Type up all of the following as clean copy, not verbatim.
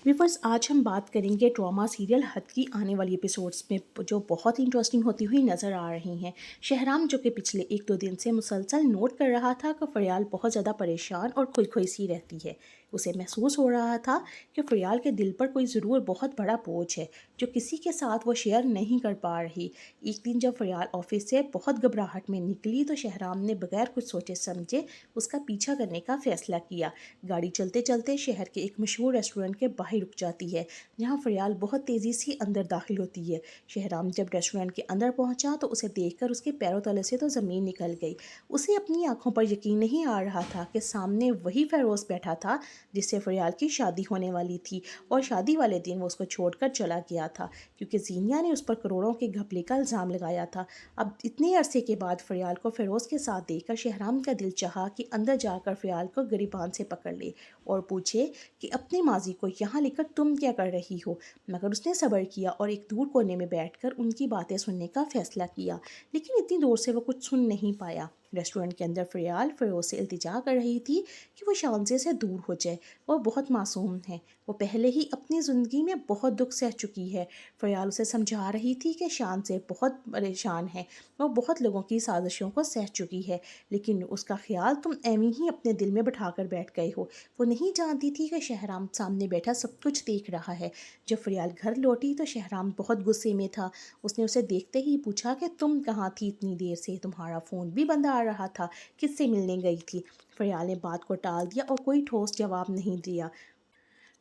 Viewers, आज हम बात करेंगे ड्रामा सीरियल हद की आने वाली एपिसोड्स में जो बहुत ही इंटरेस्टिंग होती हुई नज़र आ रही हैं। शहराम जो कि पिछले 1-2 दिन से मुसलसल नोट कर रहा था कि फ़रियाल बहुत ज़्यादा परेशान और खोई खोई सी रहती है। उसे महसूस हो रहा था कि फ़रियाल के दिल पर कोई ज़रूर बहुत बड़ा बोझ है जो किसी के साथ वो शेयर नहीं कर पा रही। एक दिन जब फ़रियाल ऑफिस से बहुत घबराहट में निकली तो शहराम ने बगैर कुछ सोचे समझे उसका पीछा करने का फ़ैसला किया। गाड़ी चलते चलते शहर के एक मशहूर रेस्टोरेंट के बाहर रुक जाती है, जहाँ फ़रियाल बहुत तेज़ी से अंदर दाखिल होती है। शहराम जब रेस्टोरेंट के अंदर पहुंचा तो उसे देखकर उसके पैरों तले से तो ज़मीन निकल गई। उसे अपनी आंखों पर यकीन नहीं आ रहा था कि सामने वही फ़ेरोज़ बैठा था जिससे फ़रियाल की शादी होने वाली थी, और शादी वाले दिन वो उसको छोड़कर चला गया था क्योंकि ज़ीनिया ने उस पर करोड़ों के घपले का इल्ज़ाम लगाया था। अब इतने अरसे के बाद फ़रियाल को फ़ेरोज़ के साथ देखकर शहराम का दिल चाहा कि अंदर जाकर फ़रियाल को गिरबान से पकड़ ले और पूछे कि अपने माजी को यहाँ लेकर तुम क्या कर रही हो। मगर उसने सब्र किया और एक दूर कोने में बैठकर उनकी बातें सुनने का फ़ैसला किया, लेकिन इतनी दूर से वो कुछ सुन नहीं पाया। रेस्टोरेंट के अंदर फ़रियाल फ़िरोज़ से इल्तिजा कर रही थी कि वो शानज़े से दूर हो जाए। वो बहुत मासूम है, वो पहले ही अपनी ज़िंदगी में बहुत दुख सह चुकी है। फ़रियाल उसे समझा रही थी कि शानज़े बहुत परेशान है, वो बहुत लोगों की साजिशों को सह चुकी है, लेकिन उसका ख्याल तुम एवं ही अपने दिल में बिठा कर बैठ गए हो। वो नहीं जानती थी कि शहराम सामने बैठा सब कुछ देख रहा है। जब फ़रियाल घर लौटी तो शहराम बहुत गुस्से में था। उसने उसे देखते ही पूछा कि तुम कहाँ थी इतनी देर से, तुम्हारा फ़ोन भी बंद आ रहा था, किससे मिलने गई थी। फ़रियाल ने बात को टाल दिया और कोई ठोस जवाब नहीं दिया।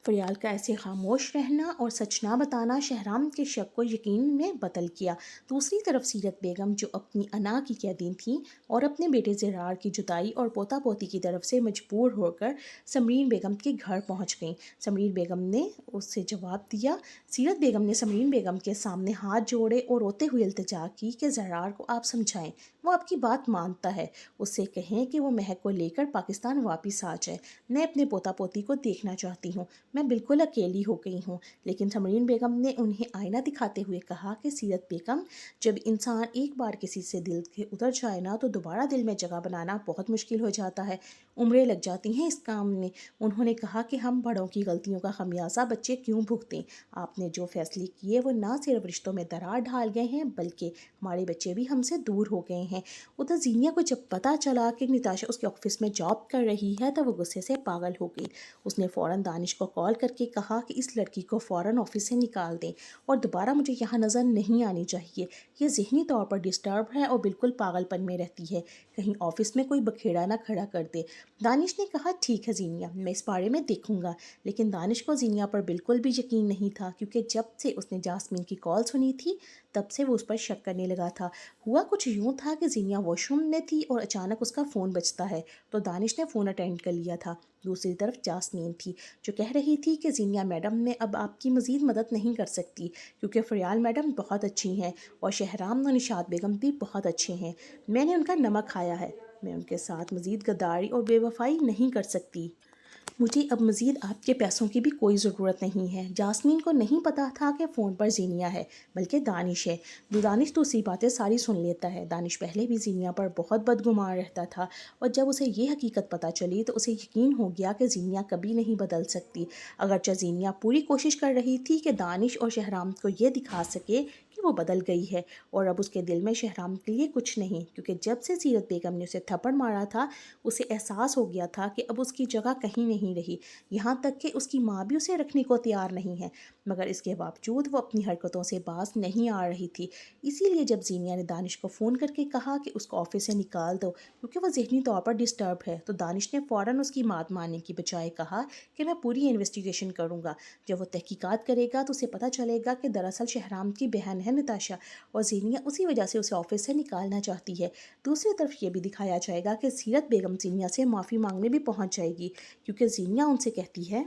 फ़रियाल का ऐसे खामोश रहना और सच ना बताना शहराम के शक को यकीन में बदल किया। दूसरी तरफ सीरत बेगम जो अपनी अना की कैदीन थी और अपने बेटे ज़रार की जुदाई और पोता पोती की तरफ से मजबूर होकर समरीन बेगम के घर पहुंच गईं। समरीन बेगम ने उससे जवाब दिया। सीरत बेगम ने समरीन बेगम के सामने हाथ जोड़े और रोते हुए इल्तिजा की कि ज़रार को आप समझाएं, वो आपकी बात मानता है। उससे कहें कि वो महक को लेकर पाकिस्तान वापस आ जाए। मैं अपने पोता पोती को देखना चाहती हूँ। मैं बिल्कुल अकेली हो गई हूँ। लेकिन समरीन बेगम ने उन्हें आईना दिखाते हुए कहा कि सीरत बेगम, जब इंसान एक बार किसी से दिल के उतर जाए ना तो दोबारा दिल में जगह बनाना बहुत मुश्किल हो जाता है। उम्रें लग जाती हैं इस काम में। उन्होंने कहा कि हम बड़ों की गलतियों का खमियाजा बच्चे क्यों भुगतें। आपने जो फैसले किए वो ना सिर्फ रिश्तों में दरार डाल गए हैं बल्कि हमारे बच्चे भी हमसे दूर हो गए हैं। उधर जीनिया को जब पता चला कि निताशा उसके ऑफिस में जॉब कर रही है तो वो गुस्से से पागल हो गई। उसने फ़ौरन दानिश को कॉल करके कहा कि इस लड़की को फ़ौरन ऑफिस से निकाल दें और दोबारा मुझे यहाँ नज़र नहीं आनी चाहिए। ये ज़हनी तौर पर डिस्टर्ब है और बिल्कुल पागलपन में रहती है, कहीं ऑफिस में कोई बखेड़ा ना खड़ा कर दे। दानिश ने कहा ठीक है जीनिया, मैं इस बारे में देखूंगा। लेकिन दानिश को जीनिया पर बिल्कुल भी यकीन नहीं था क्योंकि जब से उसने जास्मीन की कॉल सुनी थी तब से वो उस पर शक करने लगा था। हुआ कुछ यूँ था कि जीनिया वॉशरूम में थी और अचानक उसका फ़ोन बजता है तो दानिश ने फ़ोन अटेंड कर लिया था। दूसरी तरफ जास्मीन थी जो कह रही थी कि जीनिया मैडम मैं अब आपकी मज़ीद मदद नहीं कर सकती क्योंकि फ़रियाल मैडम बहुत अच्छी हैं और शहराम और निशात बेगम भी बहुत अच्छे हैं। मैंने उनका नमक खाया है, मैं उनके साथ मज़ीद गद्दारी और बेवफाई नहीं कर सकती। मुझे अब मज़ीद आपके पैसों की भी कोई ज़रूरत नहीं है। जास्मीन को नहीं पता था कि फ़ोन पर जीनिया है बल्कि दानिश है। दानिश दूसरी बातें सारी सुन लेता है। दानिश पहले भी जीनिया पर बहुत बदगुमान रहता था और जब उसे ये हकीकत पता चली तो उसे यकीन हो गया कि जीनिया कभी नहीं बदल सकती। अगरचे जीनिया पूरी कोशिश कर रही थी कि दानिश और शहराम को ये दिखा सके कि वो बदल गई है और अब उसके दिल में शहराम के लिए कुछ नहीं, क्योंकि जब से सीरत बेगम ने उसे थप्पड़ मारा था उसे एहसास हो गया था कि अब उसकी जगह कहीं नहीं रही। यहाँ तक कि उसकी माँ भी उसे रखने को तैयार नहीं है, मगर इसके बावजूद वो अपनी हरकतों से बाज नहीं आ रही थी। इसीलिए जब जीनिया ने दानिश को फ़ोन करके कहा कि उसको ऑफिस से निकाल दो क्योंकि वो ज़हनी तौर पर डिस्टर्ब है, तो दानिश ने फ़ौरन उसकी बात मानने की बजाय कहा कि मैं पूरी इन्वेस्टिगेशन करूँगा। जब वो तहकीकात करेगा तो उसे पता चलेगा कि दरअसल शहराम की बहन है निताशा और जीनिया उसी वजह से उसे ऑफिस से निकालना चाहती है। दूसरी तरफ ये भी दिखाया जाएगा कि सीरत बेगम जीनिया से माफ़ी मांगने भी पहुंच जाएगी क्योंकि जीनिया उनसे कहती है